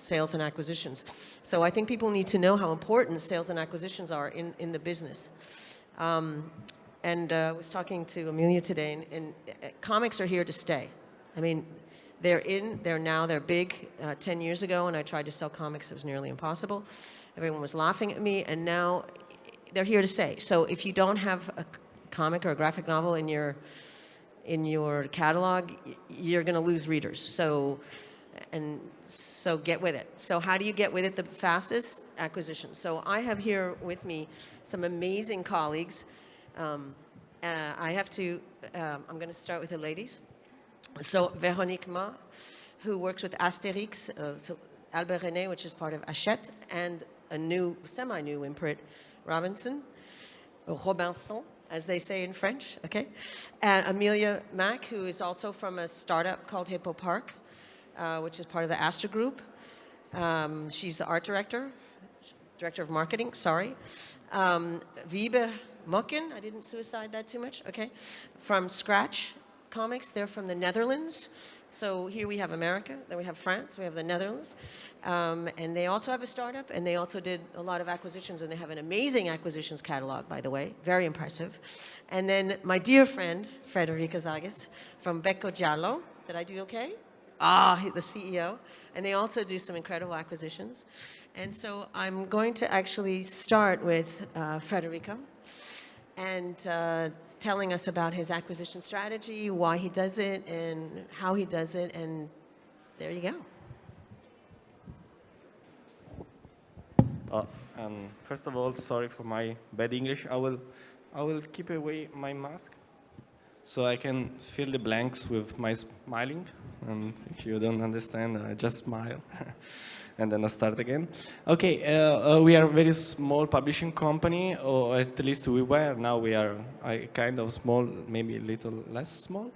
sales and acquisitions. So I think people need to know how important sales and acquisitions are in the business. I was talking to Amelia today, and comics are here to stay. I mean, they're big. 10 years ago, when I tried to sell comics, it was nearly impossible. Everyone was laughing at me, and now they're here to stay. So if you don't have a comic or a graphic novel in your catalog, you're going to lose readers. So get with it. So how do you get with it the fastest? Acquisition. So I have here with me some amazing colleagues. I'm going to start with the ladies. So Véronique Ma, who works with Astérix, so Albert René, which is part of Hachette, and a new, semi-new imprint, Robinson, as they say in French, okay? And Amelia Mack, who is also from a startup called Hippo Park, which is part of the Astor Group. She's the art director of marketing, sorry. Wiebe Mokken, I didn't suicide that too much, okay? From Scratch Comics, they're from the Netherlands. So here we have America, then we have France, we have the Netherlands. And they also have a startup, and they also did a lot of acquisitions, and they have an amazing acquisitions catalog, by the way, very impressive. And then my dear friend, Frederica Zagas, from Becco Giallo. Did I do okay? The CEO. And they also do some incredible acquisitions. And so I'm going to actually start with Frederica, and telling us about his acquisition strategy, why he does it, and how he does it, and there you go. First of all, sorry for my bad English. I will keep away my mask so I can fill the blanks with my smiling. And if you don't understand, I just smile. And then I start again. Okay, we are a very small publishing company, or at least we were. Now we are kind of small, maybe a little less small.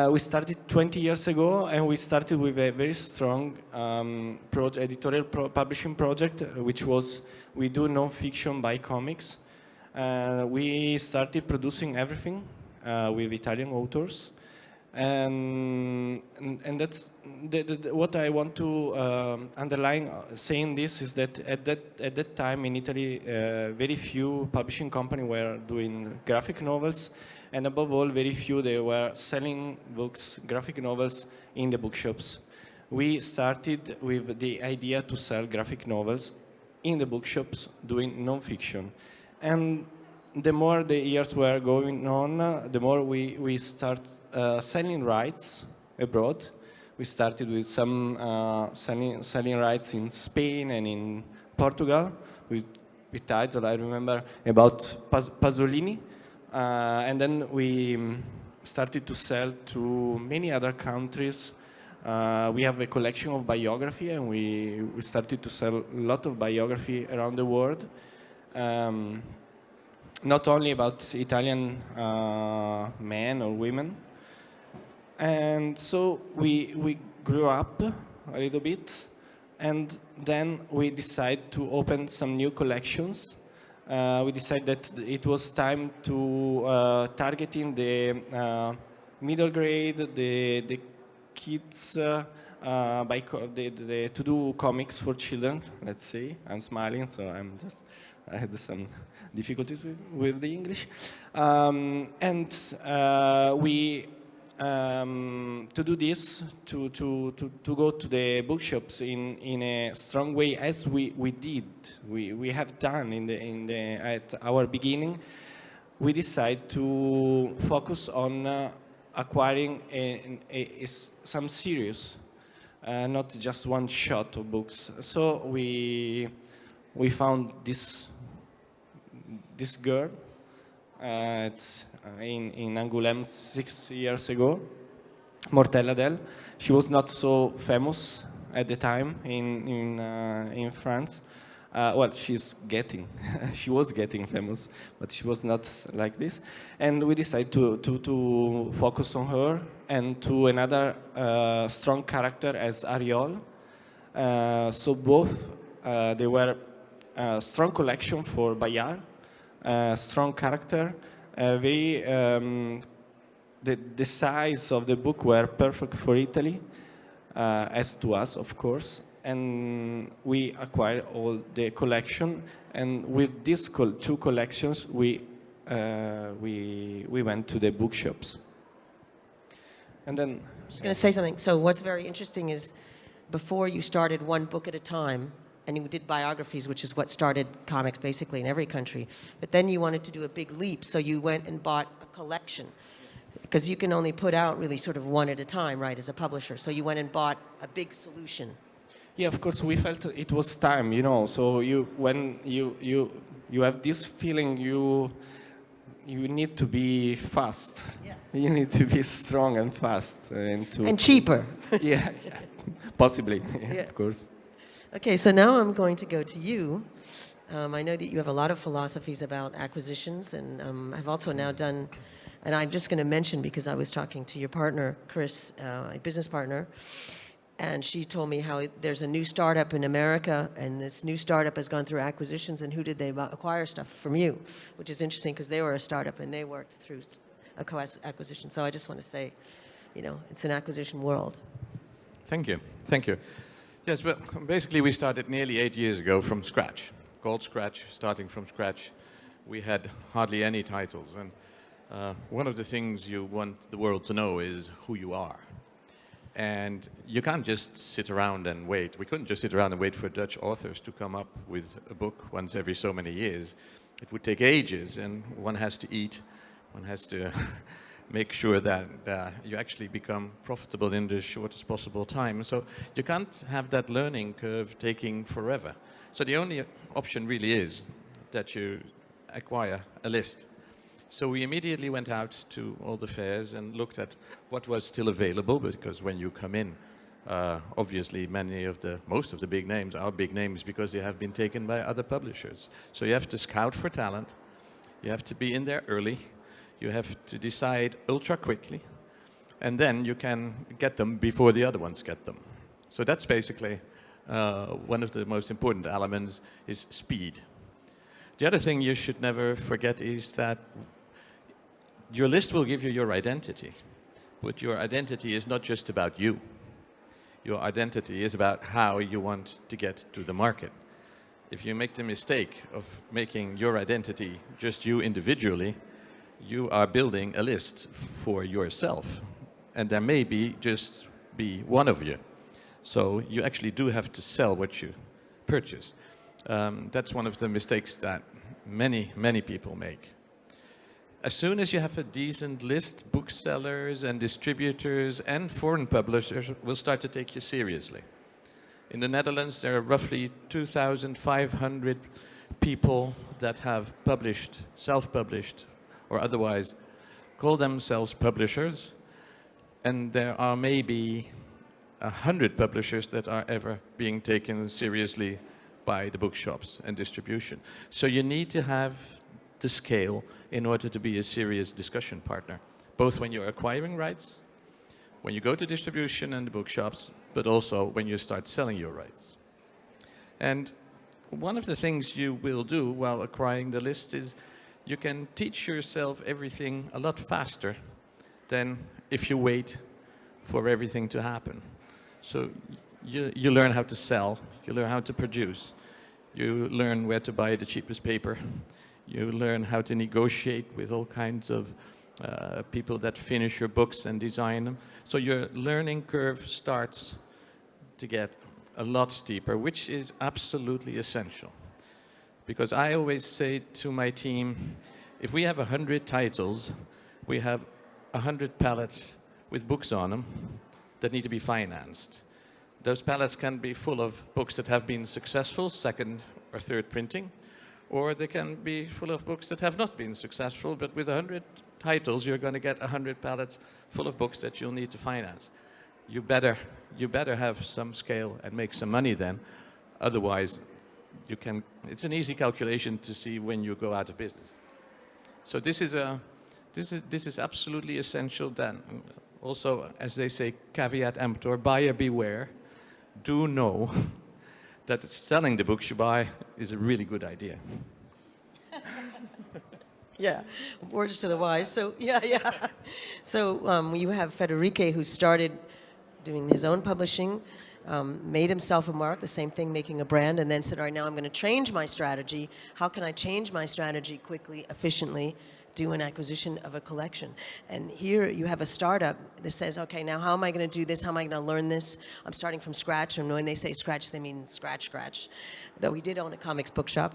We started 20 years ago, and we started with a very strong editorial publishing project, which was we do non-fiction by comics. We started producing everything with Italian authors. And that's what I want to underline saying this is that at that time in Italy, very few publishing companies were doing graphic novels, and above all, very few they were selling books, graphic novels in the bookshops. We started with the idea to sell graphic novels in the bookshops doing non-fiction. And the more the years were going on, the more we start selling rights abroad. We started with some selling rights in Spain and in Portugal with titles, I remember, about Pasolini. And then we started to sell to many other countries. We have a collection of biography, and we started to sell a lot of biography around the world. Not only about Italian men or women. And so we grew up a little bit, and then we decided to open some new collections. We decided that it was time to targeting the middle grade, the kids, to do comics for children, let's say. I'm smiling, so I had some difficulties with the English. We to do this, to go to the bookshops in a strong way, as we have done at our beginning. We decided to focus on acquiring some series, not just one shot of books. So we found this girl in Angoulême 6 years ago, Mortelle Adèle. She was not so famous at the time in France. Well, she was getting famous, but she was not like this. And we decided to focus on her and to another strong character as Ariol. So both they were a strong collection for Bayard, strong character, very the size of the book were perfect for Italy, as to us, of course. and we acquired all the collection. And with these two collections, we went to the bookshops. And then... I was going to say something. So what's very interesting is before you started one book at a time, and you did biographies, which is what started comics basically in every country. But then you wanted to do a big leap, so you went and bought a collection. Because you can only put out really sort of one at a time, right, as a publisher. So you went and bought a big solution. Yeah, of course, we felt it was time, So when you have this feeling, you need to be fast. Yeah. You need to be strong and fast. And cheaper. Yeah, possibly, Yeah. of course. Okay, so now I'm going to go to you. I know that you have a lot of philosophies about acquisitions, and I've also now done, and I'm just going to mention because I was talking to your partner, Chris, a business partner, and she told me how there's a new startup in America, and this new startup has gone through acquisitions, and who did they acquire stuff from you? Which is interesting because they were a startup and they worked through a acquisition. So I just want to say, it's an acquisition world. Thank you. Thank you. Yes, well, basically we started nearly 8 years ago from scratch, cold scratch, starting from scratch. We had hardly any titles, and one of the things you want the world to know is who you are. And you can't just sit around and wait. We couldn't just sit around and wait for Dutch authors to come up with a book once every so many years. It would take ages, and one has to eat, one has to make sure that you actually become profitable in the shortest possible time. So you can't have that learning curve taking forever. So the only option really is that you acquire a list. So we immediately went out to all the fairs and looked at what was still available, because when you come in, obviously most of the big names are big names because they have been taken by other publishers. So you have to scout for talent, you have to be in there early, you have to decide ultra quickly, and then you can get them before the other ones get them. So that's basically one of the most important elements is speed. The other thing you should never forget is that your list will give you your identity, but your identity is not just about you. Your identity is about how you want to get to the market. If you make the mistake of making your identity just you individually, you are building a list for yourself, and there may just be one of you. So you actually do have to sell what you purchase. That's one of the mistakes that many people make. As soon as you have a decent list, booksellers and distributors and foreign publishers will start to take you seriously. In the Netherlands, there are roughly 2,500 people that have published, self-published, or otherwise call themselves publishers, and there are maybe 100 publishers that are ever being taken seriously by the bookshops and distribution. So you need to have the scale in order to be a serious discussion partner, both when you're acquiring rights, when you go to distribution and the bookshops, but also when you start selling your rights. And one of the things you will do while acquiring the list is you can teach yourself everything a lot faster than if you wait for everything to happen. So you learn how to sell, you learn how to produce, you learn where to buy the cheapest paper, you learn how to negotiate with all kinds of people that finish your books and design them. So your learning curve starts to get a lot steeper, which is absolutely essential. Because I always say to my team, if we have 100 titles, we have 100 pallets with books on them that need to be financed. Those pallets can be full of books that have been successful, second or third printing, or they can be full of books that have not been successful, but with 100 titles, you're going to get 100 pallets full of books that you'll need to finance. You better have some scale and make some money then. Otherwise, it's an easy calculation to see when you go out of business. So this is absolutely essential then. Also, as they say, caveat emptor, buyer beware. Do know that selling the books you buy is a really good idea. Yeah, words to the wise. So, So you have Federique, who started doing his own publishing. made himself a mark, the same thing, making a brand, and then said, all right, now I'm going to change my strategy. How can I change my strategy quickly, efficiently, do an acquisition of a collection? And here you have a startup that says, okay, now how am I going to do this? How am I going to learn this? I'm starting from scratch, and when they say scratch, they mean scratch. Though we did own a comics bookshop.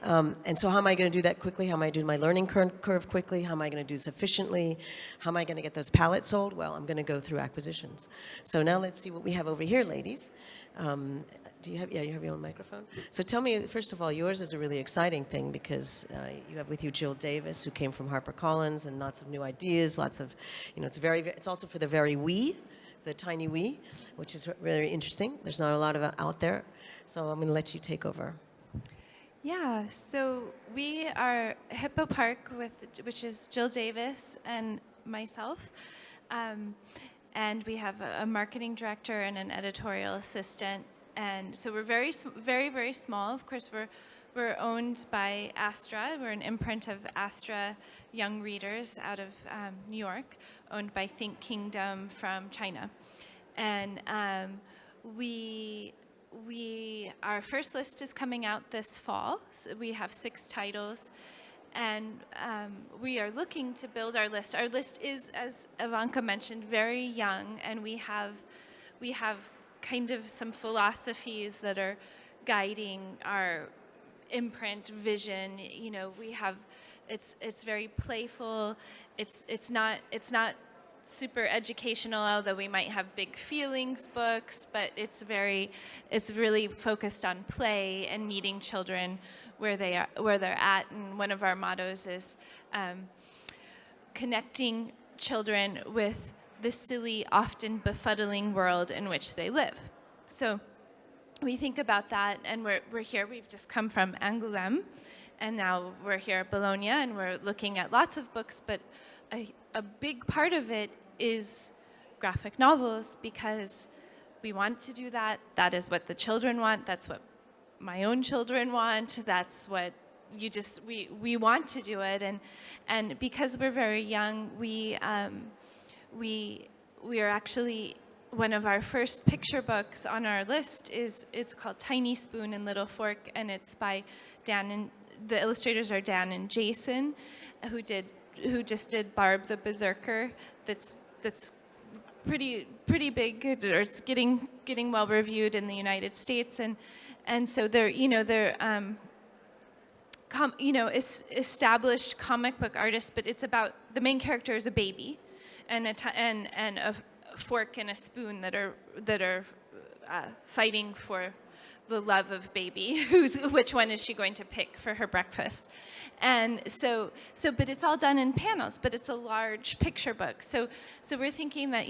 And so how am I going to do that quickly? How am I going to do my learning curve quickly? How am I going to do this efficiently? How am I going to get those palettes sold? Well, I'm going to go through acquisitions. So now let's see what we have over here, ladies. Do you have, you have your own microphone? So tell me, first of all, yours is a really exciting thing because you have with you Jill Davis, who came from HarperCollins, and lots of new ideas, lots of, it's also for the very wee, the tiny wee, which is very interesting. There's not a lot of it out there. So I'm going to let you take over. Yeah, so we are Hippo Park, which is Jill Davis and myself. And we have a marketing director and an editorial assistant. And so we're very, very small. Of course, we're owned by Astra. We're an imprint of Astra Young Readers out of New York, owned by Think Kingdom from China. And our first list is coming out this fall. So we have 6 titles. And we are looking to build our list. Our list is, as Ivanka mentioned, very young, and we have kind of some philosophies that are guiding our imprint vision. It's very playful. It's not super educational, although we might have big feelings books, but it's really focused on play and meeting children where they're at. And one of our mottos is connecting children with the silly, often befuddling world in which they live. So we think about that, and we're here. We've just come from Angoulême, and now we're here at Bologna, and we're looking at lots of books, but a big part of it is graphic novels, because we want to do that. That is what the children want. That's what my own children want. That's what we want to do it. And because we're very young, we are actually, one of our first picture books on our list it's called Tiny Spoon and Little Fork, and it's by the illustrators are Dan and Jason, who just did Barb the Berserker. That's pretty big, or it's getting well reviewed in the United States, and so they're established comic book artists, but it's about, the main character is a baby, and a fork and a spoon that are fighting for the love of baby. Which one is she going to pick for her breakfast? And but it's all done in panels, but it's a large picture book. So we're thinking that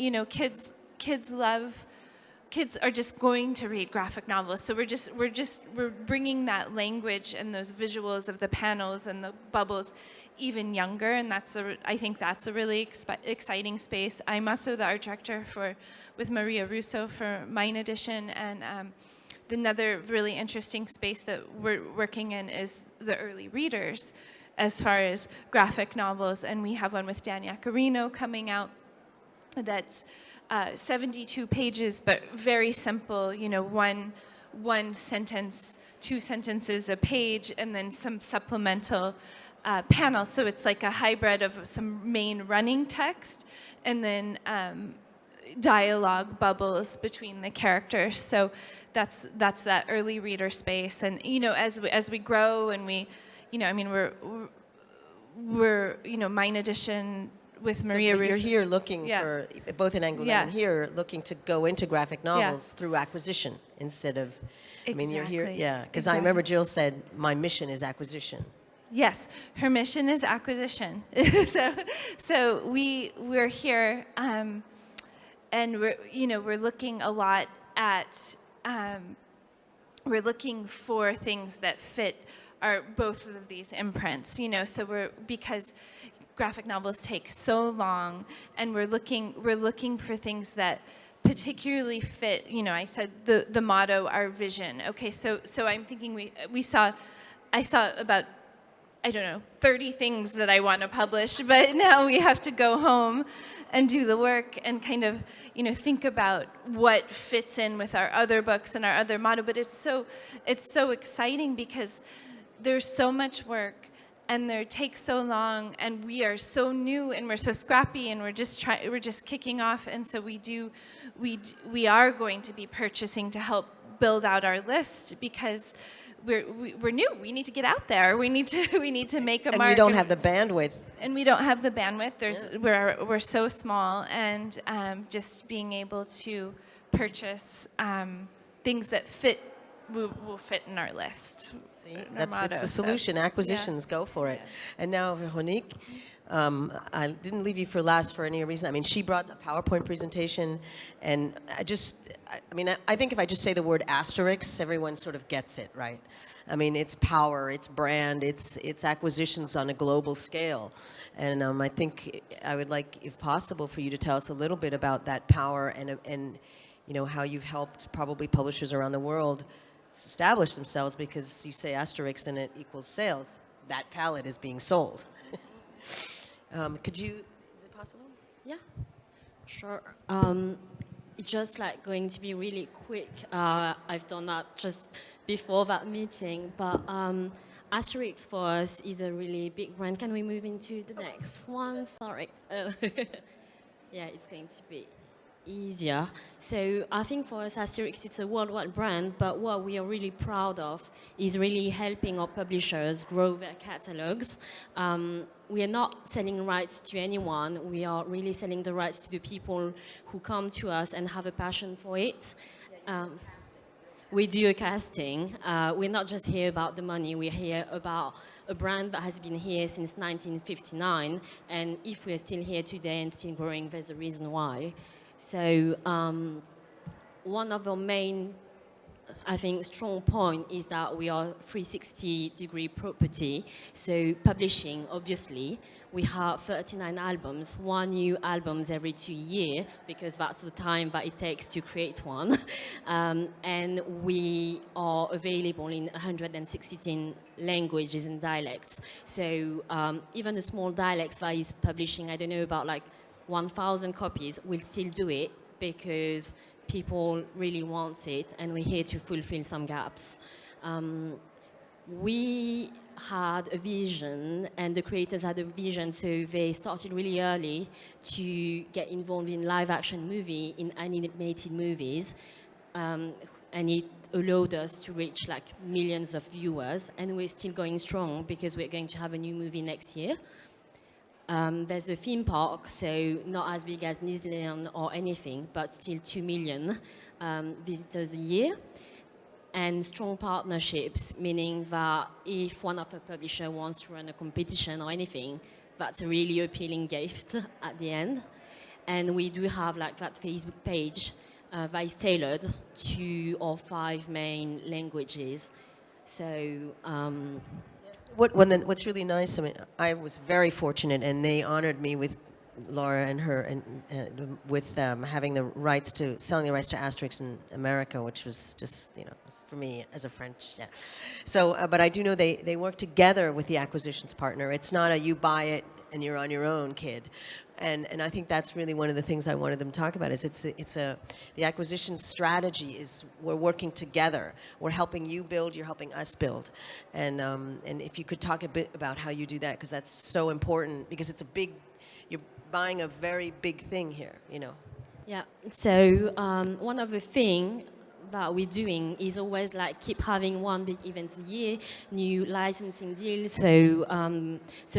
kids are just going to read graphic novels. So we're bringing that language and those visuals of the panels and the bubbles even younger, and I think that's a really exciting space. I'm also the art director with Maria Russo for Mine Edition, and another really interesting space that we're working in is the early readers as far as graphic novels, and we have one with Dan Yaccarino coming out that's 72 pages, but very simple, one sentence, 2 sentences a page, and then some supplemental panels. So it's like a hybrid of some main running text and then dialogue bubbles between the characters. So that's that early reader space. And as we grow and we're Mine Edition with Maria Russo. You're here looking for, both in Angoulême and here, looking to go into graphic novels through acquisition instead of, you're here, because I remember Jill said, my mission is acquisition. Yes, her mission is acquisition. so we're here, and we're looking a lot at, we're looking for things that fit both of these imprints. So because graphic novels take so long, and we're looking for things that particularly fit. I said the motto, our vision. Okay, so I'm thinking I saw about I don't know, 30 things that I want to publish, but now we have to go home and do the work and kind of, think about what fits in with our other books and our other motto. But it's so exciting because there's so much work and it takes so long, and we are so new and we're so scrappy, and we're just kicking off. And so we are going to be purchasing to help build out our list because we're new. We need to get out there. We need to make a mark. And we don't have the bandwidth. And we don't have the bandwidth. We're so small, and just being able to purchase things that will fit in our list. See, it's the solution. Acquisitions, go for it. And now, Veronique, I didn't leave you for last for any reason. I mean, she brought a PowerPoint presentation, and I think if I just say the word Asterix, everyone sort of gets it, right? I mean, it's power, it's brand, it's acquisitions on a global scale. And I think I would like, if possible, for you to tell us a little bit about that power and how you've helped probably publishers around the world establish themselves, because you say Asterix and it equals sales. That palette is being sold. Is it possible? Yeah, sure. It's just like going to be really quick. I've done that just before that meeting, but Asterix for us is a really big brand. Can we move into the next one? Sorry. Yeah, it's going to be easier. So I think for us, Asterix, it's a worldwide brand, but what we are really proud of is really helping our publishers grow their catalogues. We are not selling rights to anyone. We are really selling the rights to the people who come to us and have a passion for it. We do a casting. We're not just here about the money. We're here about a brand that has been here since 1959. And if we're still here today and still growing, there's a reason why. So one of our main, I think, strong point is that we are 360-degree property. So publishing, obviously, we have 39 albums, one new albums every 2 years, because that's the time that it takes to create one. And we are available in 116 languages and dialects. So even a small dialect that is publishing, I don't know, about like 1,000 copies, we'll still do it because people really want it, and we're here to fulfill some gaps. We had a vision, and the creators had a vision, so they started really early to get involved in live-action movie, in animated movies, and it allowed us to reach like millions of viewers, and we're still going strong because we're going to have a new movie next year. There's a theme park, so not as big as Disneyland or anything, but still 2 million visitors a year. And strong partnerships, meaning that if one of the publishers wants to run a competition or anything, that's a really appealing gift at the end. And we do have like that Facebook page that is tailored to our 5 main languages. So What's really nice, I mean, I was very fortunate, and they honored me with Laura and her, and with having the rights to, selling the rights to Asterix in America, which was just, for me as a French, yeah. So, but I do know they work together with the acquisitions partner. It's not a you buy it and you're on your own, kid. And I think that's really one of the things I wanted them to talk about. Is the acquisition strategy is we're working together. We're helping you build. You're helping us build. And if you could talk a bit about how you do that, because that's so important. Because it's you're buying a very big thing here. Yeah. So one of the things that we're doing is always like keep having one big event a year, new licensing deals, so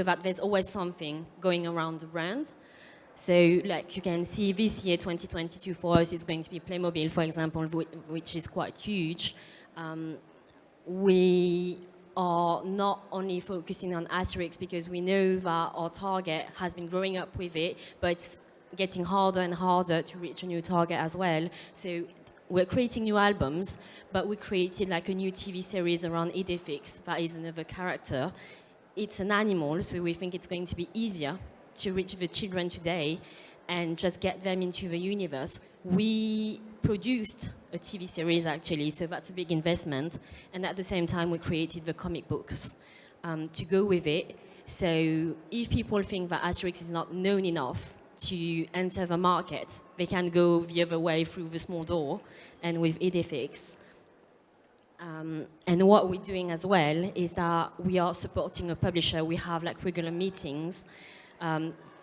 that there's always something going around the brand. So like you can see this year, 2022 for us is going to be Playmobil, for example, which is quite huge. We are not only focusing on Asterix because we know that our target has been growing up with it, but it's getting harder and harder to reach a new target as well. So we're creating new albums, but we created like a new TV series around Idefix, that is another character. It's an animal, so we think it's going to be easier to reach the children today and just get them into the universe. We produced a TV series actually, so that's a big investment. And at the same time, we created the comic books. to go with it. So if people think that Asterix is not known enough to enter the market, they can go the other way through the small door and with Idefix. And what we're doing as well is that we are supporting a publisher. We have like regular meetings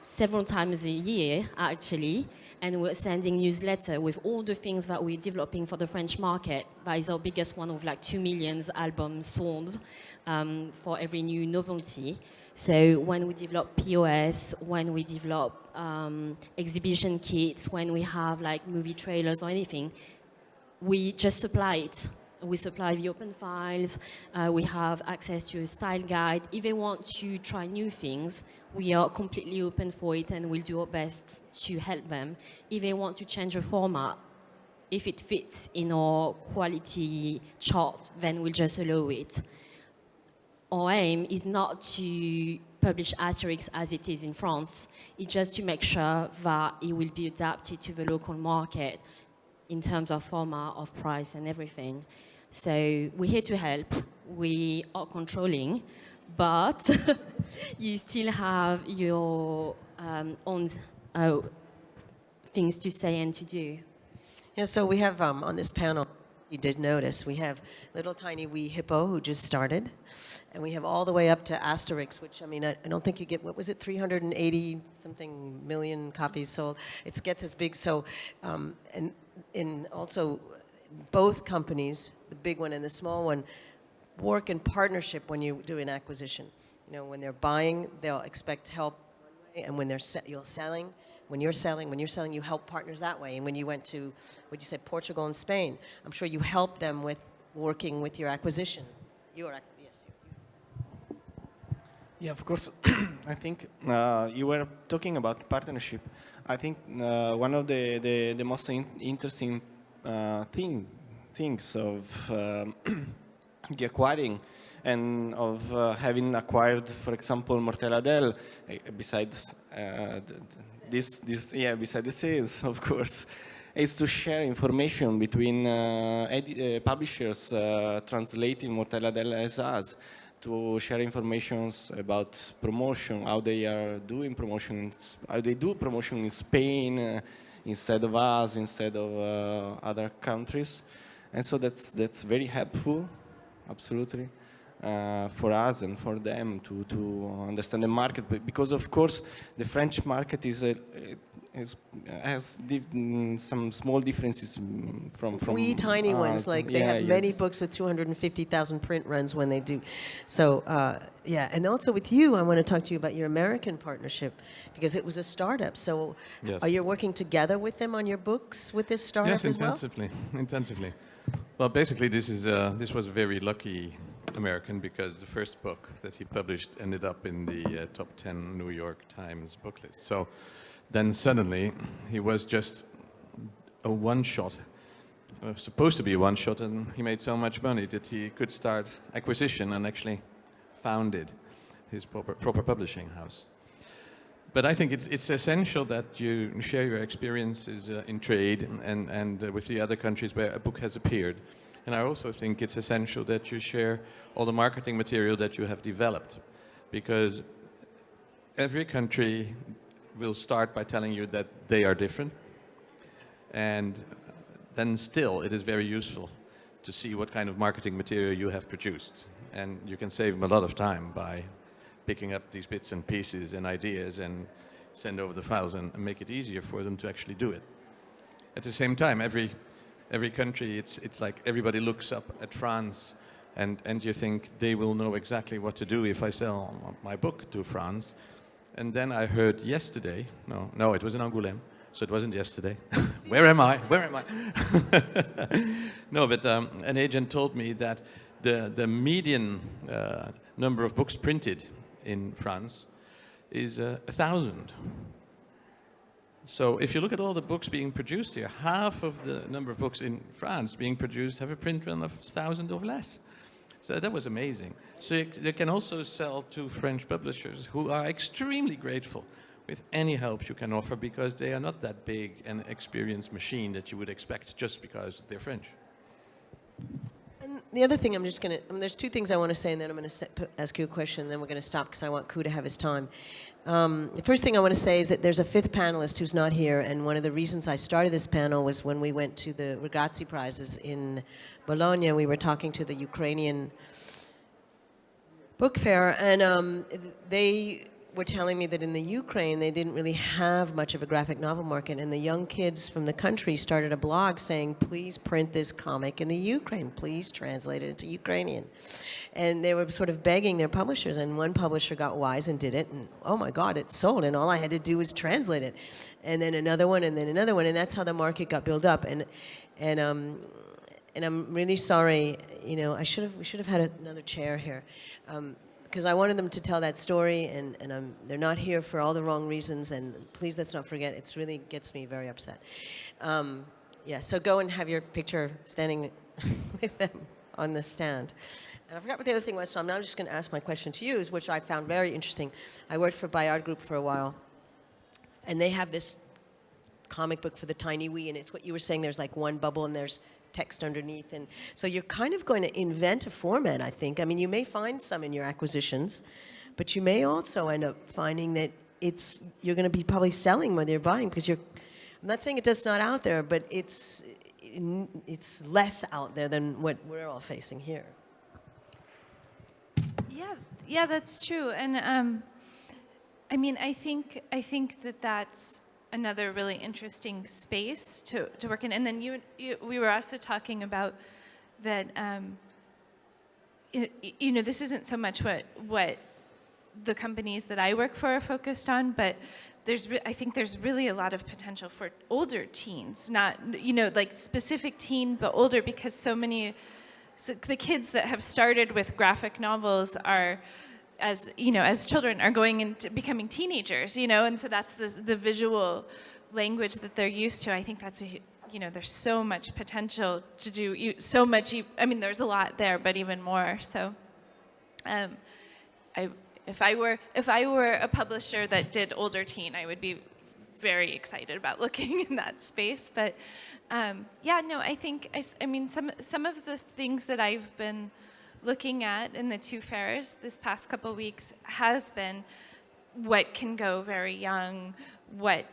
several times a year, actually, and we're sending newsletter with all the things that we're developing for the French market. That is our biggest one, with like 2 million albums sold for every new novelty. So when we develop POS, when we develop exhibition kits, when we have like movie trailers or anything, we just supply it. We supply the open files, we have access to a style guide. If they want to try new things, we are completely open for it and we'll do our best to help them. If they want to change the format, if it fits in our quality chart, then we'll just allow it. Our aim is not to publish Asterix as it is in France. It's just to make sure that it will be adapted to the local market in terms of format, of price, and everything. So we're here to help. We are controlling, but you still have your own things to say and to do. Yeah, so we have on this panel, you did notice, we have little tiny wee hippo who just started, and we have all the way up to Asterix, which, I mean, I don't think you get, what was it, 380 something million copies sold. It gets as big, so, and in also both companies, the big one and the small one, work in partnership when you do an acquisition. You know, when they're buying, they'll expect help one way, and when you're selling, you help partners that way. And when you went to, what you said, Portugal and Spain, I'm sure you helped them with working with your acquisition. Yes. Yeah, of course. I think you were talking about partnership. I think one of the most interesting things of the acquiring and of having acquired, for example, Mortadella, besides beside the sales, of course, is to share information between publishers translating Mortadella as us, to share informations about promotion, how they are doing promotion, how they do promotion in Spain instead of us, instead of other countries. And so that's very helpful, absolutely, for us and for them to understand the market. But because, of course, the French market has some small differences from wee tiny ones, like they have many books with 250,000 print runs when they do. So, yeah, and also with you, I want to talk to you about your American partnership, because it was a startup. So Yes. are you working together with them on your books with this startup Yes, as well? intensively. Well, basically, this was very lucky American, because the first book that he published ended up in the top 10 New York Times book list. So then suddenly he was just a one-shot, supposed to be a one-shot, and he made so much money that he could start acquisition and actually founded his proper publishing house. But I think it's essential that you share your experiences in trade and with the other countries where a book has appeared. And I also think it's essential that you share all the marketing material that you have developed, because every country will start by telling you that they are different. And then still it is very useful to see what kind of marketing material you have produced. And you can save them a lot of time by picking up these bits and pieces and ideas and send over the files and make it easier for them to actually do it. At the same time, every country, it's like everybody looks up at France and you think they will know exactly what to do if I sell my book to France. And then I heard yesterday, no, it was in Angoulême, so it wasn't yesterday. Where am I? No, but an agent told me that the median number of books printed in France is 1,000. So if you look at all the books being produced here, half of the number of books in France being produced have a print run of 1,000 or less. So that was amazing. So you can also sell to French publishers who are extremely grateful with any help you can offer, because they are not that big and experienced machine that you would expect just because they're French. And the other thing I'm just going to, there's two things I want to say, and then I'm going to ask you a question, and then we're going to stop because I want Ku to have his time. The first thing I want to say is that there's a fifth panelist who's not here, and one of the reasons I started this panel was when we went to the Ragazzi Prizes in Bologna. We were talking to the Ukrainian book fair, and they were telling me that in the Ukraine they didn't really have much of a graphic novel market, and the young kids from the country started a blog saying, please print this comic in the Ukraine, please translate it into Ukrainian. And they were sort of begging their publishers, and one publisher got wise and did it, and oh my God, it sold, and all I had to do was translate it. And then another one, and then another one, and that's how the market got built up. And I'm really sorry, you know, we should have had another chair here. Because I wanted them to tell that story, and they're not here for all the wrong reasons, and please let's not forget, it really gets me very upset. Yeah, so go and have your picture standing with them on the stand. And I forgot what the other thing was, so I'm now just going to ask my question to you, which I found very interesting. I worked for Bayard Group for a while, and they have this comic book for the tiny wee, and it's what you were saying, there's like one bubble and there's text underneath, and so you're kind of going to invent a format, I think. I mean, you may find some in your acquisitions, but you may also end up finding that you're going to be probably selling whether you're buying, because I'm not saying it's not out there, but it's less out there than what we're all facing here. Yeah, that's true, and I mean, I think that's another really interesting space to work in. And then we were also talking about that, you know, this isn't so much what the companies that I work for are focused on, but I think there's really a lot of potential for older teens, not, you know, like specific teen, but older, because so the kids that have started with graphic novels are, as you know, as children, are going into becoming teenagers, you know, and so that's the visual language that they're used to. I think that's you know, there's so much potential to do so much. I mean, there's a lot there, but even more. So, if I were a publisher that did older teen, I would be very excited about looking in that space. But yeah, no, I think I mean some of the things that I've been looking at in the two fairs this past couple weeks has been what can go very young, what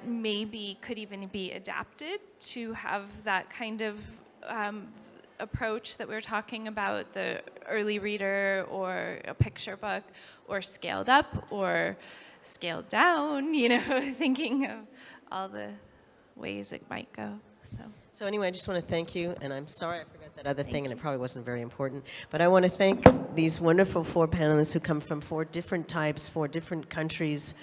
maybe could even be adapted to have that kind of approach that we were talking about, the early reader or a picture book, or scaled up or scaled down, you know, thinking of all the ways it might go. So anyway, I just want to thank you, and I'm sorry I forgot that other thing, and it probably wasn't very important, but I want to thank these wonderful 4 panelists who come from 4 different types, 4 different countries,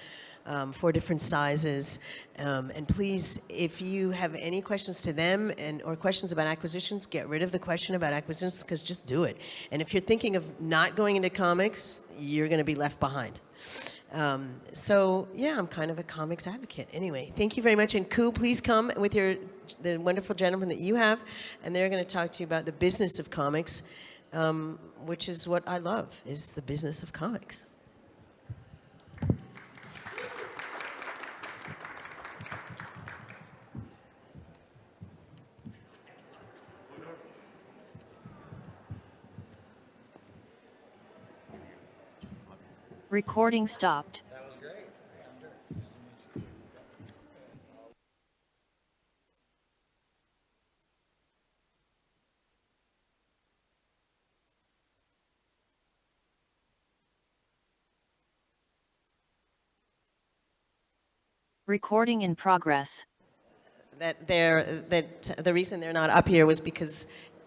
4 different sizes, and please, if you have any questions to them or questions about acquisitions, get rid of the question about acquisitions, because just do it. And if you're thinking of not going into comics, you're going to be left behind. So yeah, I'm kind of a comics advocate. Anyway, thank you very much. And Ku, please come with the wonderful gentleman that you have, and they're going to talk to you about the business of comics, which is what I love, is the business of comics. Recording stopped. Recording in progress. That the reason they're not up here was because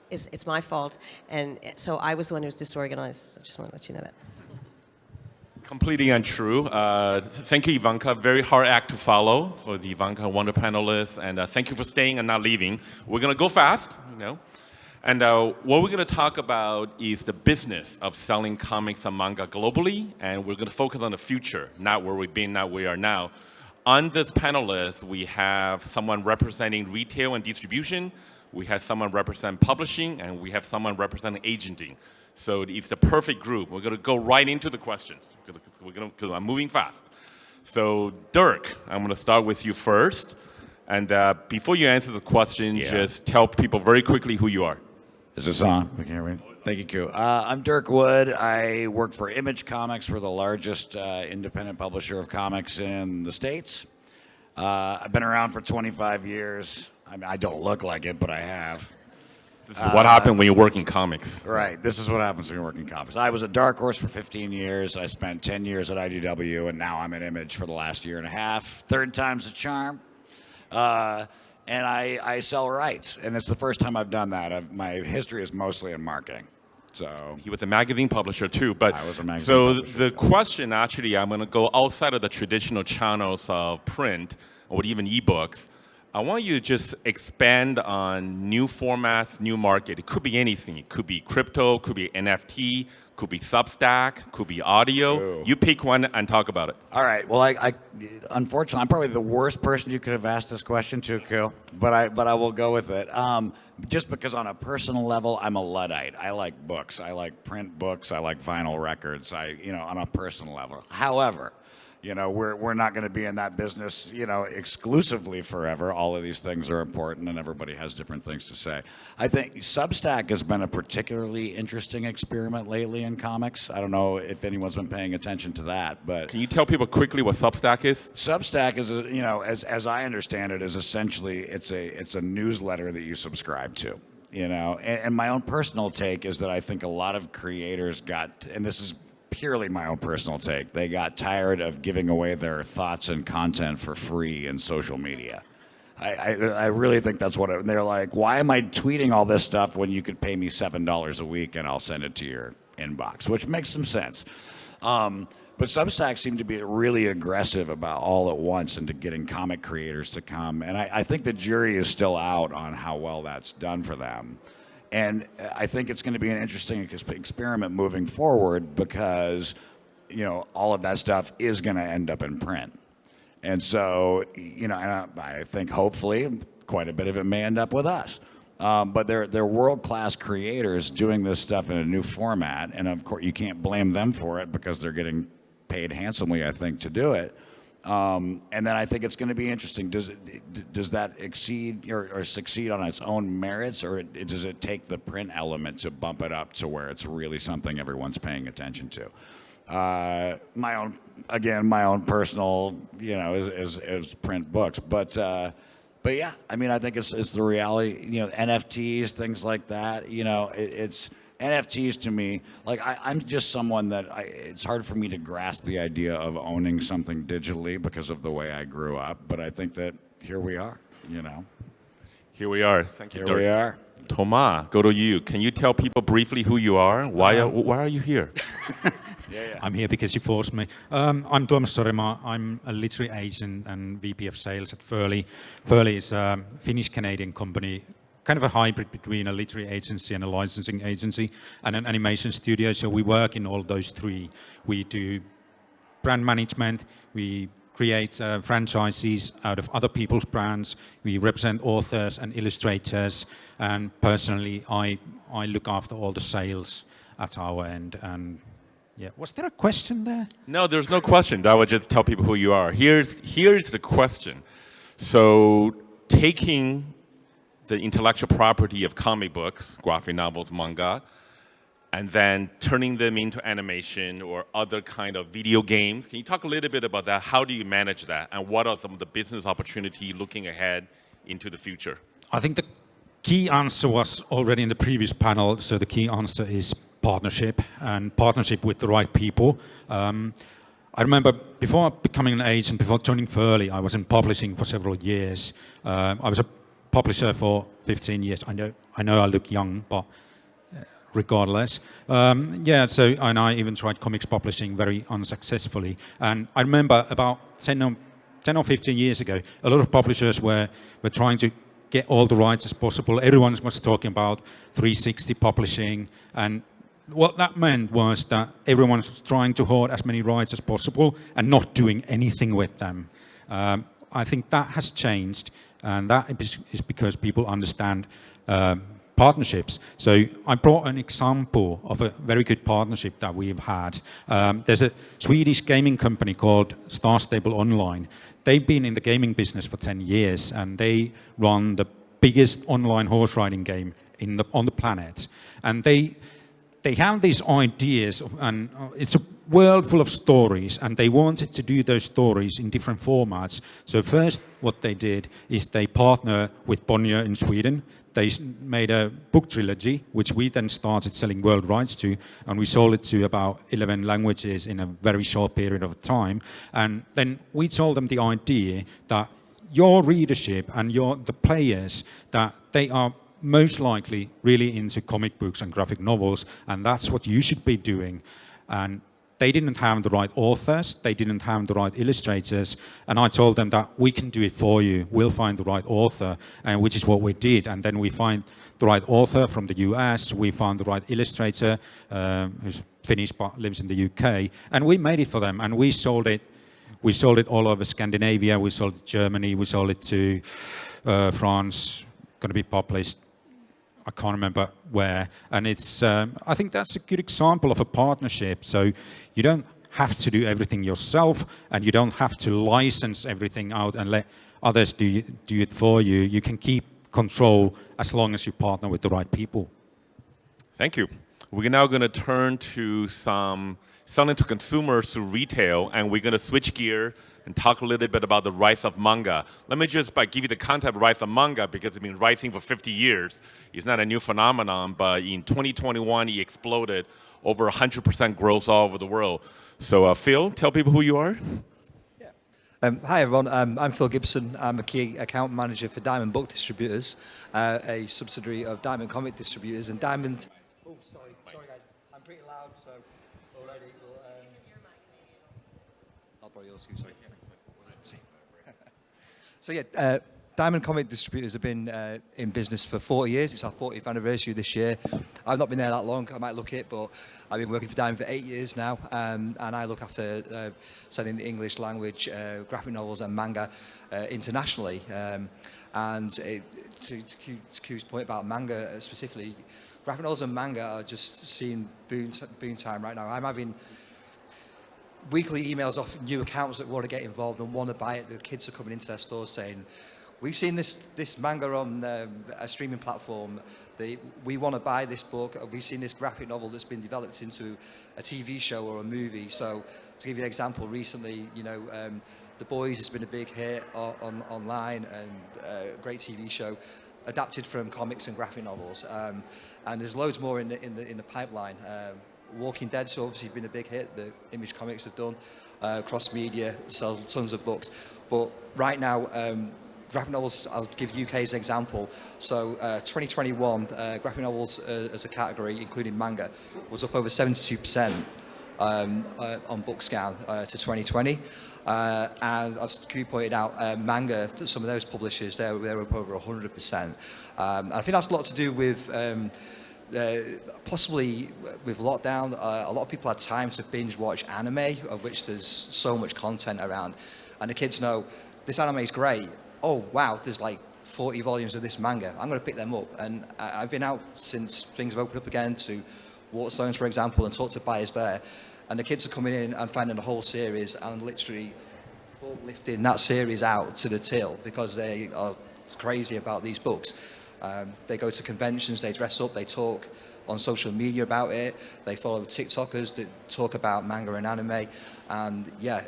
it's my fault, and so I was the one who was disorganized. I just want to let you know that. Completely untrue. Thank you, Ivanka. Very hard act to follow for the Ivanka Wonder panelists, and thank you for staying and not leaving. We're gonna go fast, you know. And what we're gonna talk about is the business of selling comics and manga globally, and we're gonna focus on the future, not where we've been, not where we are now. On this panelist, we have someone representing retail and distribution, we have someone representing publishing, and we have someone representing agenting. So it's the perfect group. We're going to go right into the questions. I'm moving fast. So Dirk, I'm going to start with you first. And before you answer the question, just tell people very quickly who you are. Is this on? We can hear me. Thank you, Q. I'm Dirk Wood. I work for Image Comics. We're the largest independent publisher of comics in the States. I've been around for 25 years. I mean, I don't look like it, but I have. This is what happened when you work in comics. Right. This is what happens when you work in comics. I was at Dark Horse for 15 years. I spent 10 years at IDW, and now I'm at Image for the last year and a half. Third time's a charm. And I sell rights, and it's the first time I've done that. My history is mostly in marketing. So He was a magazine publisher too, but I was a magazine so publisher, the too. question actually, I'm going to go outside of the traditional channels of print or even ebooks. I want you to just expand on new formats, new market. It could be anything. It could be crypto, could be NFT, could be Substack, could be audio. Ooh. You pick one and talk about it. All right. Well, I unfortunately, I'm probably the worst person you could have asked this question to, Q. But I will go with it. Just because on a personal level, I'm a Luddite. I like books. I like print books. I like vinyl records. On a personal level. However, we're not going to be in that business, exclusively forever. All of these things are important, and everybody has different things to say. I think Substack has been a particularly interesting experiment lately in comics. I don't know if anyone's been paying attention to that, but Can you tell people quickly what Substack is? Substack is, as I understand it, is essentially it's a newsletter that you subscribe to. And my own personal take is that I think a lot of creators got, and this is purely my own personal take, they got tired of giving away their thoughts and content for free in social media. I really think that's what they're like, why am I tweeting all this stuff when you could pay me $7 a week and I'll send it to your inbox, which makes some sense. But Substack seemed to be really aggressive about all at once into getting comic creators to come. And I think the jury is still out on how well that's done for them. And I think it's going to be an interesting experiment moving forward because, all of that stuff is going to end up in print. And so, and I think hopefully quite a bit of it may end up with us. But they're world-class creators doing this stuff in a new format. And of course, you can't blame them for it because they're getting paid handsomely, I think, to do it. And then I think it's going to be interesting. Does that exceed or succeed on its own merits, or does it take the print element to bump it up to where it's really something everyone's paying attention to? My own personal, is print books, but yeah, I mean, I think it's the reality. NFTs, things like that. It's. NFTs to me, like I'm just someone that it's hard for me to grasp the idea of owning something digitally because of the way I grew up. But I think that here we are, Here we are. Thank you, Here we are. Thomas, go to you. Can you tell people briefly who you are? Why are you here? Yeah. I'm here because you forced me. I'm Tuomas Sorema. I'm a literary agent and VP of sales at Furley. Furley is a Finnish-Canadian company, kind of a hybrid between a literary agency and a licensing agency and an animation studio. So we work in all those three. We do brand management. We create franchises out of other people's brands. We represent authors and illustrators. And personally, I look after all the sales at our end. And yeah, was there a question there? No, there's no question. I would just tell people who you are. Here's the question. So taking the intellectual property of comic books, graphic novels, manga, and then turning them into animation or other kind of video games. Can you talk a little bit about that? How do you manage that? And what are some of the business opportunities looking ahead into the future? I think the key answer was already in the previous panel. So the key answer is partnership, and partnership with the right people. I remember before becoming an agent, before joining Furley, I was in publishing for several years. I was a publisher for 15 years. I know I look young, but regardless. And I even tried comics publishing very unsuccessfully. And I remember about 10 or 15 years ago, a lot of publishers were trying to get all the rights as possible. Everyone was talking about 360 publishing, and what that meant was that everyone was trying to hoard as many rights as possible and not doing anything with them. I think that has changed, and that is because people understand partnerships. So I brought an example of a very good partnership that we've had. There's a Swedish gaming company called Star Stable Online. They've been in the gaming business for 10 years, and they run the biggest online horse riding game on the planet, and they have these ideas, and it's a world full of stories, and they wanted to do those stories in different formats. So first, what they did is they partnered with Bologna in Sweden. They made a book trilogy, which we then started selling world rights to, and we sold it to about 11 languages in a very short period of time. And then we told them the idea that your readership and the players, that they are most likely really into comic books and graphic novels, and that's what you should be doing. And they didn't have the right authors, they didn't have the right illustrators, and I told them that we can do it for you. We'll find the right author, and which is what we did. And then we find the right author from the US, we found the right illustrator who's Finnish but lives in the UK, and we made it for them, and we sold it. We sold it all over Scandinavia, we sold it to Germany, we sold it to France, going to be published, I can't remember where, and it's. I think that's a good example of a partnership. So you don't have to do everything yourself, and you don't have to license everything out and let others do it for you. You can keep control as long as you partner with the right people. Thank you. We're now going to turn to some selling to consumers through retail, and we're going to switch gear and talk a little bit about the rise of manga. Let me just give you the concept of rise of manga, because it's been rising for 50 years. It's not a new phenomenon, but in 2021, it exploded over 100% growth all over the world. So Phil, tell people who you are. Hi everyone, I'm Phil Gibson. I'm a key account manager for Diamond Book Distributors, a subsidiary of Diamond Comic Distributors, and Diamond... Oh, sorry guys, I'm pretty loud, so already... I'll borrow yours, sorry. So yeah, Diamond Comic Distributors have been in business for 40 years. It's our 40th anniversary this year. I've not been there that long, I might look it, but I've been working for Diamond for 8 years now, and I look after selling the English language, graphic novels and manga internationally. And to Q's point about manga specifically, graphic novels and manga are just seeing boom time right now. I'm having weekly emails off new accounts that want to get involved and want to buy it. The kids are coming into their stores saying, we've seen this manga on a streaming platform. We want to buy this book. We've seen this graphic novel that's been developed into a TV show or a movie. So to give you an example, recently, The Boys has been a big hit online, and a great TV show adapted from comics and graphic novels. And there's loads more in the pipeline. Walking Dead's obviously been a big hit. The Image Comics have done cross media, sell tons of books. But right now, graphic novels, I'll give UK as an example. So 2021, graphic novels as a category, including manga, was up over 72% on BookScan to 2020. And as Q pointed out, manga, some of those publishers, they're up over 100%. And I think that's a lot to do with possibly with lockdown. A lot of people had time to binge watch anime, of which there's so much content around. And the kids know, this anime is great. Oh, wow, there's like 40 volumes of this manga. I'm going to pick them up. And I've been out since things have opened up again to Waterstones, for example, and talked to buyers there. And the kids are coming in and finding the whole series and literally lifting that series out to the till because they are crazy about these books. They go to conventions, they dress up, they talk on social media about it. They follow TikTokers that talk about manga and anime. And yeah,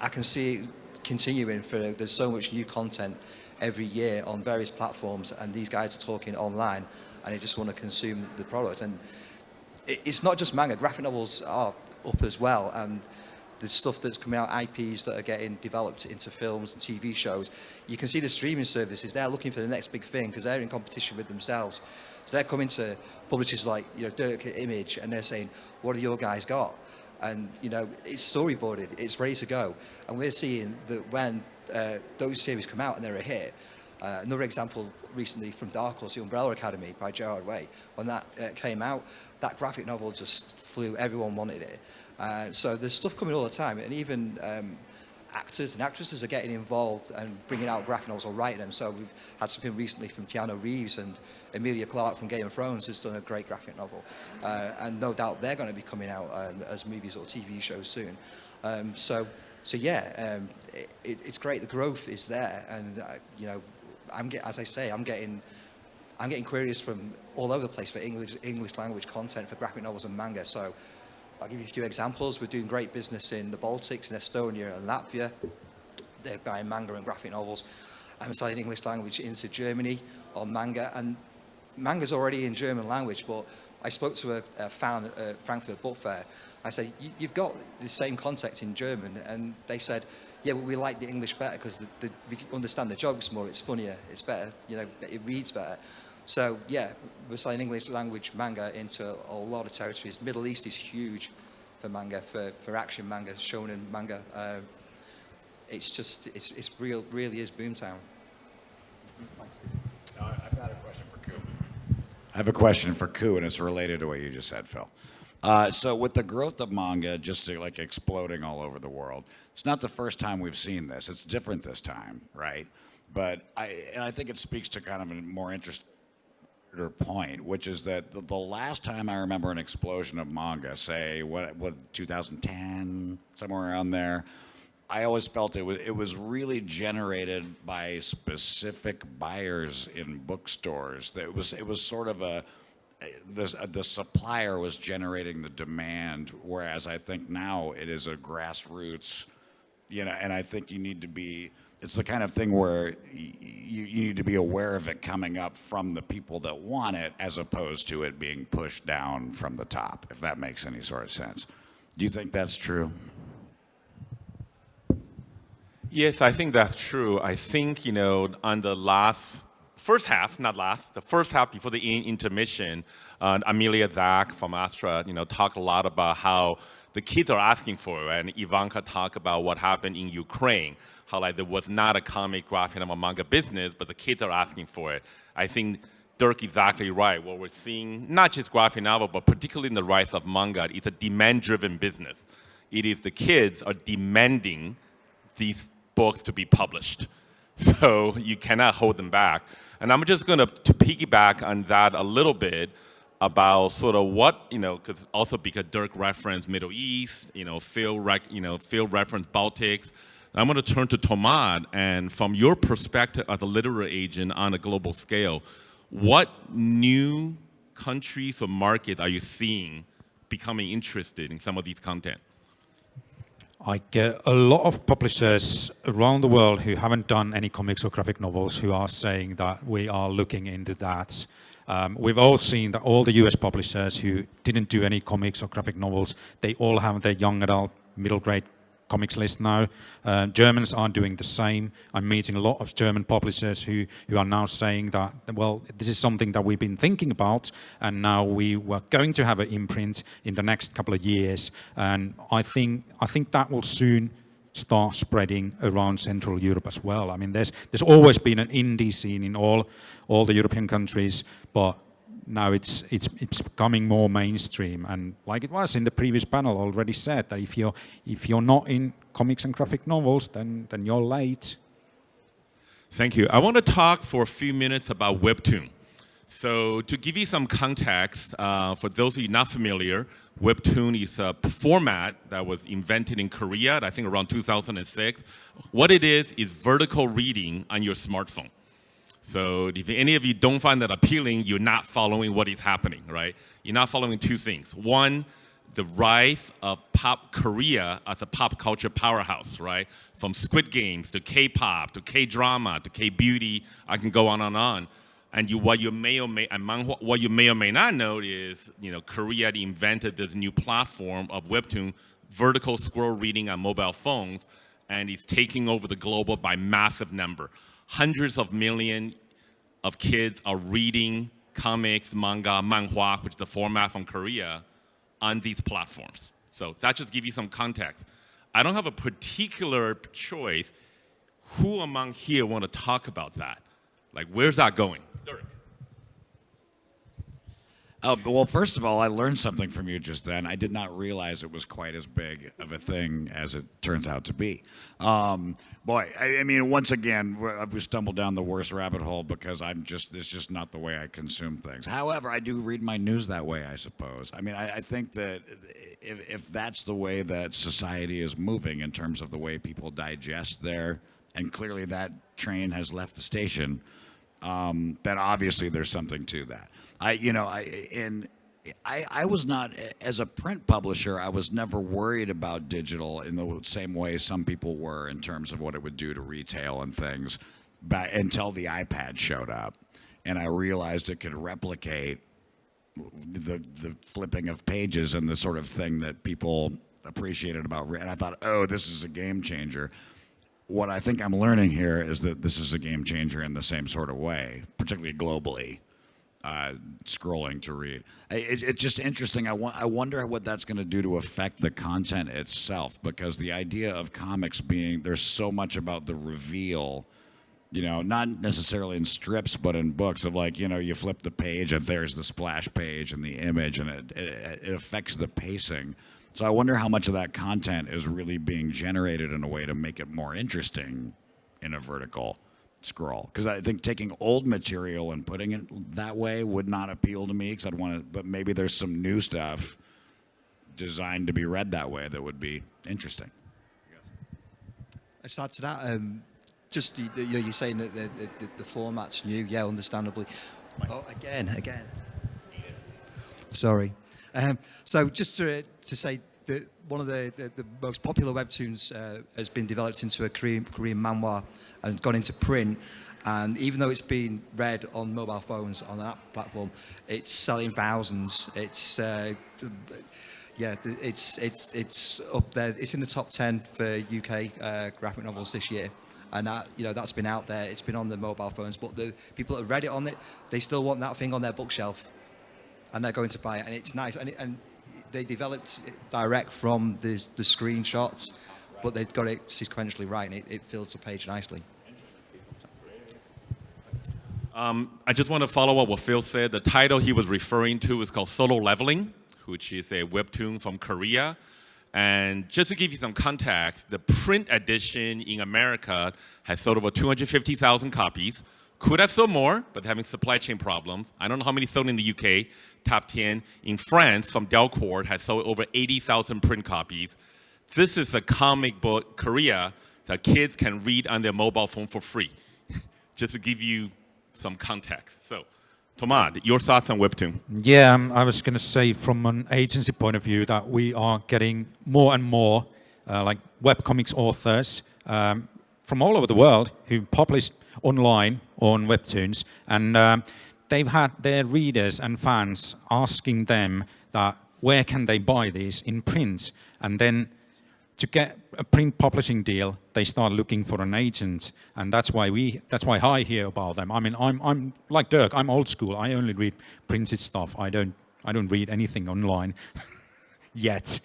I can see it continuing there's so much new content every year on various platforms, and these guys are talking online and they just want to consume the product. And it's not just manga, graphic novels are up as well, and the stuff that's coming out, IPs that are getting developed into films and TV shows. You can see the streaming services, they're looking for the next big thing because they're in competition with themselves. So they're coming to publishers like Dirk at Image, and they're saying, what have your guys got? And it's storyboarded, it's ready to go. And we're seeing that when those series come out and they're a hit. Another example recently from Dark Horse, The Umbrella Academy by Gerard Way. When that came out, that graphic novel just flew, everyone wanted it. So there's stuff coming all the time, and even actors and actresses are getting involved and bringing out graphic novels or writing them. So we've had something recently from Keanu Reeves, and Emilia Clarke from Game of Thrones has done a great graphic novel. And no doubt they're going to be coming out as movies or TV shows soon. So yeah, it's great. The growth is there, and as I say, I'm getting I'm getting queries from all over the place for English language content for graphic novels and manga. So I'll give you a few examples. We're doing great business in the Baltics, in Estonia and Latvia. They're buying manga and graphic novels. I'm selling English language into Germany on manga, and manga's already in German language, but I spoke to a fan at Frankfurt Book Fair. I said, you've got the same context in German, and they said, yeah, but we like the English better because we understand the jokes more, it's funnier, it's better, you know, it reads better. So yeah, we're selling English language manga into a lot of territories. Middle East is huge for manga, for action manga, shonen manga. It's just, it's really is boomtown. I've got a question for Ku. I have a question for Ku, and it's related to what you just said, Phil. So with the growth of manga just like exploding all over the world, it's not the first time we've seen this. It's different this time, right? But I think it speaks to kind of a more interesting point, which is that the last time I remember an explosion of manga, say what 2010, somewhere around there, I always felt it was really generated by specific buyers in bookstores. It was sort of the supplier was generating the demand, whereas I think now it is a grassroots, you know, and I think you need to be, it's the kind of thing where you need to be aware of it coming up from the people that want it as opposed to it being pushed down from the top, if that makes any sort of sense. Do you think that's true? Yes, I think that's true. I think, you know, on the first half before the intermission, Amelia Zach from Astra, you know, talked a lot about how the kids are asking for it, and Ivanka talked about what happened in Ukraine, how like there was not a comic, graphic novel, manga business, but the kids are asking for it. I think Dirk exactly right. What we're seeing, not just graphic novel, but particularly in the rise of manga, it's a demand-driven business. It is the kids are demanding these books to be published. So you cannot hold them back. And I'm just going to piggyback on that a little bit about sort of what, you know, because Dirk referenced Middle East, you know, Phil referenced Baltics. I'm going to turn to Tomad, and from your perspective as a literary agent on a global scale, what new countries or markets are you seeing becoming interested in some of these content? I get a lot of publishers around the world who haven't done any comics or graphic novels who are saying that we are looking into that. We've all seen that all the US publishers who didn't do any comics or graphic novels, they all have their young adult, middle grade comics list now. Germans are doing the same. I'm meeting a lot of German publishers who are now saying that, well, this is something that we've been thinking about, and now we were going to have an imprint in the next couple of years. And I think that will soon start spreading around Central Europe as well. I mean, there's always been an indie scene in all the European countries, but now it's becoming more mainstream, and like it was in the previous panel already said, that if you're not in comics and graphic novels, then you're late. Thank you. I want to talk for a few minutes about Webtoon. So to give you some context, for those of you not familiar, Webtoon is a format that was invented in Korea, I think around 2006. What it is vertical reading on your smartphone. So if any of you don't find that appealing, you're not following what is happening, right? You're not following two things. One, the rise of pop Korea as a pop culture powerhouse, right? From Squid Games to K-pop to K-drama to K-beauty, I can go on and on. And what you may or may not know is, you know, Korea invented this new platform of Webtoon, vertical scroll reading on mobile phones, and it's taking over the global by massive number. Hundreds of millions of kids are reading comics, manga, manhwa, which is the format from Korea, on these platforms. So that just gives you some context. I don't have a particular choice. Who among here want to talk about that? Like, where's that going? Dirk. Well, first of all, I learned something from you just then. I did not realize it was quite as big of a thing as it turns out to be. Boy, I mean, once again, we stumbled down the worst rabbit hole because it's just not the way I consume things. However, I do read my news that way, I suppose. I mean, I think that if that's the way that society is moving in terms of the way people digest and clearly that train has left the station, then obviously there's something to that. I was not, as a print publisher, I was never worried about digital in the same way some people were in terms of what it would do to retail and things until the iPad showed up. And I realized it could replicate the flipping of pages and the sort of thing that people appreciated about, and I thought, oh, this is a game changer. What I think I'm learning here is that this is a game changer in the same sort of way, particularly globally. Scrolling to read. It's just interesting. I wonder what that's going to do to affect the content itself, because the idea of comics being, there's so much about the reveal, not necessarily in strips, but in books of like, you flip the page and there's the splash page and the image, and it affects the pacing. So I wonder how much of that content is really being generated in a way to make it more interesting in a vertical scroll, because I think taking old material and putting it that way would not appeal to me, because I'd want to, but maybe there's some new stuff designed to be read that way that would be interesting. I just add to that, you're saying that the format's new, yeah, understandably. Oh, again. Sorry. So just to say that one of the most popular webtoons has been developed into a Korean manhwa and gone into print, and even though it's been read on mobile phones on that platform, it's selling thousands. It's it's up there. It's in the top 10 for UK graphic novels this year, and that's been out there. It's been on the mobile phones, but the people that read it on it, they still want that thing on their bookshelf, and they're going to buy it, and it's nice. And they developed it direct from the screenshots, but they've got it sequentially right, and it fills the page nicely. I just want to follow up what Phil said. The title he was referring to is called Solo Leveling, which is a webtoon from Korea. And just to give you some context, the print edition in America has sold over 250,000 copies. Could have sold more, but having supply chain problems. I don't know how many sold in the UK, top 10. In France, from Delcourt, has sold over 80,000 print copies. This is a comic book Korea that kids can read on their mobile phone for free, just to give you some context. So, Tomad, your thoughts on Webtoon? Yeah, I was going to say from an agency point of view that we are getting more and more like webcomics authors from all over the world who publish online on Webtoons, and they've had their readers and fans asking them that where can they buy these in print, and then to get a print publishing deal, they start looking for an agent, and that's why I hear about them. I mean, I'm like Dirk. I'm old school. I only read printed stuff. I don't read anything online yet.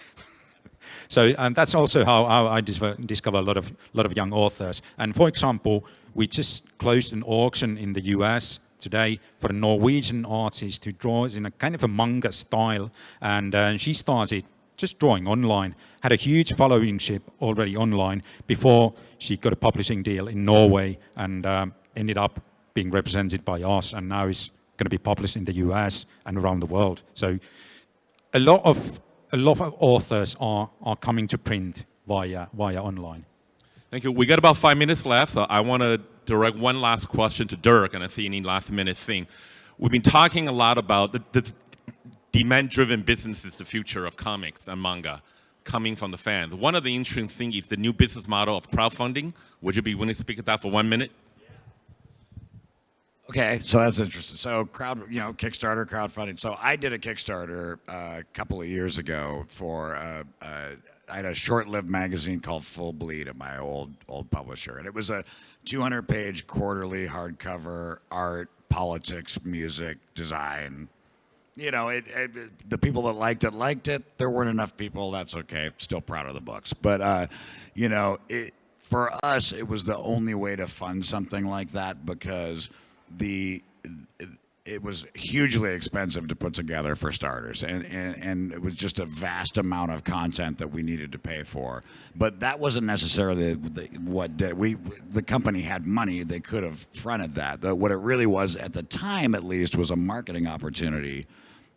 So, and that's also how I discover a lot of young authors. And for example, we just closed an auction in the US today for a Norwegian artist who draws in a kind of a manga style, and she started just drawing online, had a huge followingship already online before she got a publishing deal in Norway, and ended up being represented by us, and now is going to be published in the US and around the world. So a lot of authors are coming to print via online. Thank you. We got about 5 minutes left, so I want to direct one last question to Dirk, and I see any last minute thing. We've been talking a lot about the demand-driven business is the future of comics and manga coming from the fans. One of the interesting things is the new business model of crowdfunding. Would you be willing to speak at that for 1 minute? Okay, so that's interesting. So Kickstarter, crowdfunding. So I did a Kickstarter a couple of years ago for I had a short-lived magazine called Full Bleed at my old publisher, and it was a 200-page quarterly hardcover, art, politics, music, design. The people that liked it. There weren't enough people. That's okay. Still proud of the books. But, for us, it was the only way to fund something like that, because it was hugely expensive to put together, for starters, and it was just a vast amount of content that we needed to pay for. But that wasn't necessarily what did. The company had money; they could have fronted that. What it really was, at the time at least, was a marketing opportunity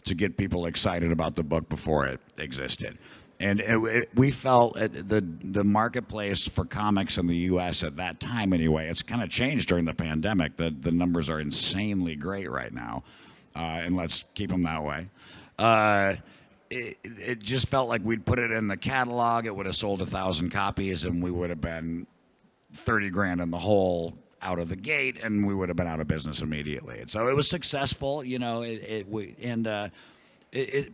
to get people excited about the book before it existed. And we felt the marketplace for comics in the U.S. at that time, anyway, it's kind of changed during the pandemic. The numbers are insanely great right now, and let's keep them that way. It just felt like we'd put it in the catalog. It would have sold 1,000 copies, and we would have been 30 grand in the hole out of the gate, and we would have been out of business immediately. And so it was successful, you know.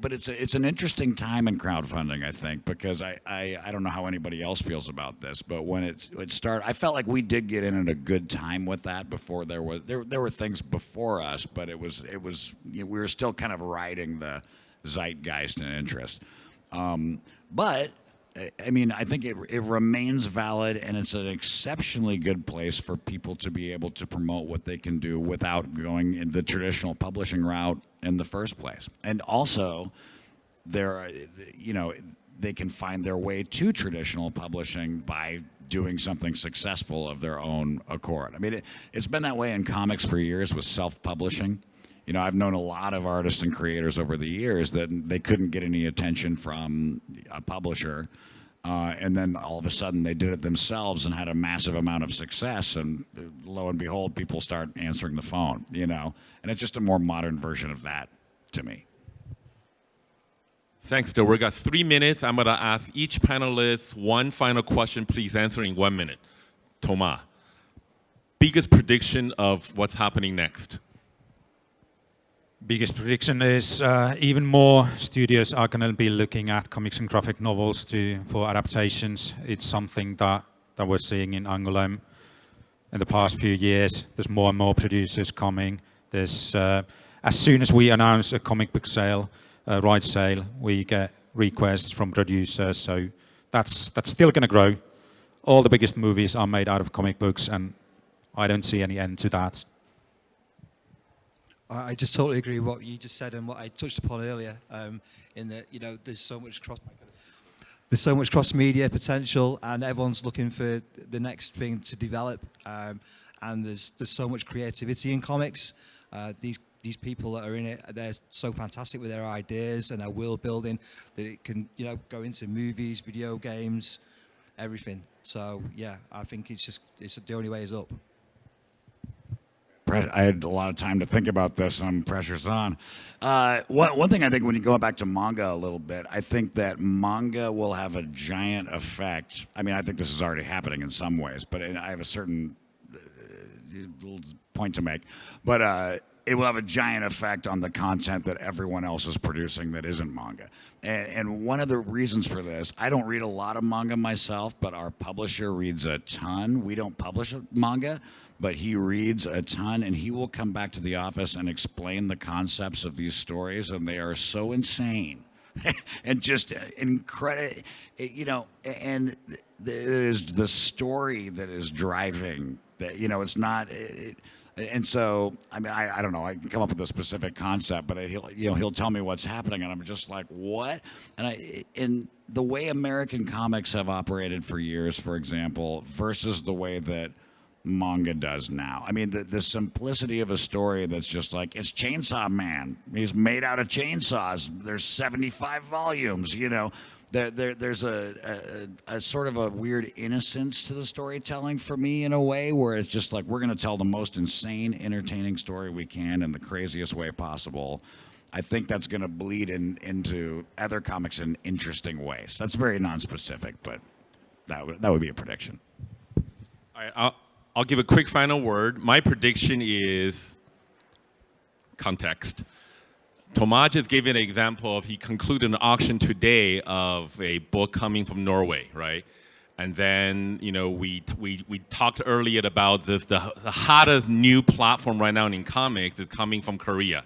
But it's an interesting time in crowdfunding, I think, because I don't know how anybody else feels about this, but when it started, I felt like we did get in at a good time with that. Before there were things before us, but it was we were still kind of riding the zeitgeist and interest. But I mean, I think it remains valid, and it's an exceptionally good place for people to be able to promote what they can do without going in the traditional publishing route in the first place. And also, they can find their way to traditional publishing by doing something successful of their own accord. I mean, it's been that way in comics for years with self-publishing. You know, I've known a lot of artists and creators over the years that they couldn't get any attention from a publisher, and then all of a sudden they did it themselves and had a massive amount of success, and lo and behold, people start answering the phone, you know, and it's just a more modern version of that to me. Thanks, Joe. We got 3 minutes. I'm going to ask each panelist one final question. Please answer in 1 minute. Thomas, biggest prediction of what's happening next? Biggest prediction is even more studios are going to be looking at comics and graphic novels for adaptations. It's something that we're seeing in Angoulême in the past few years. There's more and more producers coming. There's as soon as we announce a comic book sale, rights sale, we get requests from producers. So that's still going to grow. All the biggest movies are made out of comic books, and I don't see any end to that. I just totally agree with what you just said and what I touched upon earlier. In that, you know, there's so much cross media potential, and everyone's looking for the next thing to develop. And there's so much creativity in comics. These people that are in it, they're so fantastic with their ideas and their world building that it can, you know, go into movies, video games, everything. So yeah, I think it's the only way is up. I had a lot of time to think about this, and pressure's on. One thing I think, when you go back to manga a little bit, I think that manga will have a giant effect. I mean, I think this is already happening in some ways, but I have a certain little point to make. But it will have a giant effect on the content that everyone else is producing that isn't manga. And one of the reasons for this, I don't read a lot of manga myself, but our publisher reads a ton. We don't publish manga, but he reads a ton, and he will come back to the office and explain the concepts of these stories, and they are so insane and just incredible, you know, and it is the story that is driving that, you know, it's not... And so, I mean, I don't know. I can come up with a specific concept, but he'll tell me what's happening, and I'm just like, what? And the way American comics have operated for years, for example, versus the way that manga does now. I mean, the simplicity of a story that's just like, it's Chainsaw Man. He's made out of chainsaws. There's 75 volumes, you know. There's a sort of a weird innocence to the storytelling for me, in a way, where it's just like, we're going to tell the most insane, entertaining story we can in the craziest way possible. I think that's going to bleed into other comics in interesting ways. That's very non-specific, but that would be a prediction. All right, I'll give a quick final word. My prediction is context. Thomas just gave an example of, he concluded an auction today of a book coming from Norway, right? And then, you know, we talked earlier about this, the hottest new platform right now in comics is coming from Korea.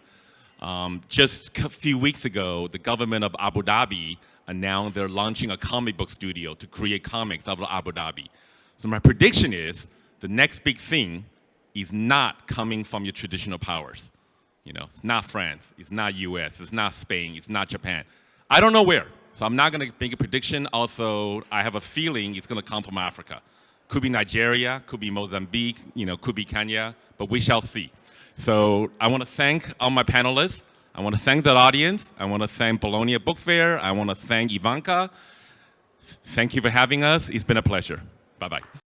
Just a few weeks ago, the government of Abu Dhabi announced they're launching a comic book studio to create comics out of Abu Dhabi. So my prediction is the next big thing is not coming from your traditional powers. You know, it's not France, it's not US, it's not Spain, it's not Japan. I don't know where, so I'm not going to make a prediction. Also, I have a feeling it's going to come from Africa. Could be Nigeria, could be Mozambique, you know, could be Kenya, but we shall see. So I want to thank all my panelists. I want to thank the audience. I want to thank Bologna Book Fair. I want to thank Ivanka. Thank you for having us. It's been a pleasure. Bye-bye.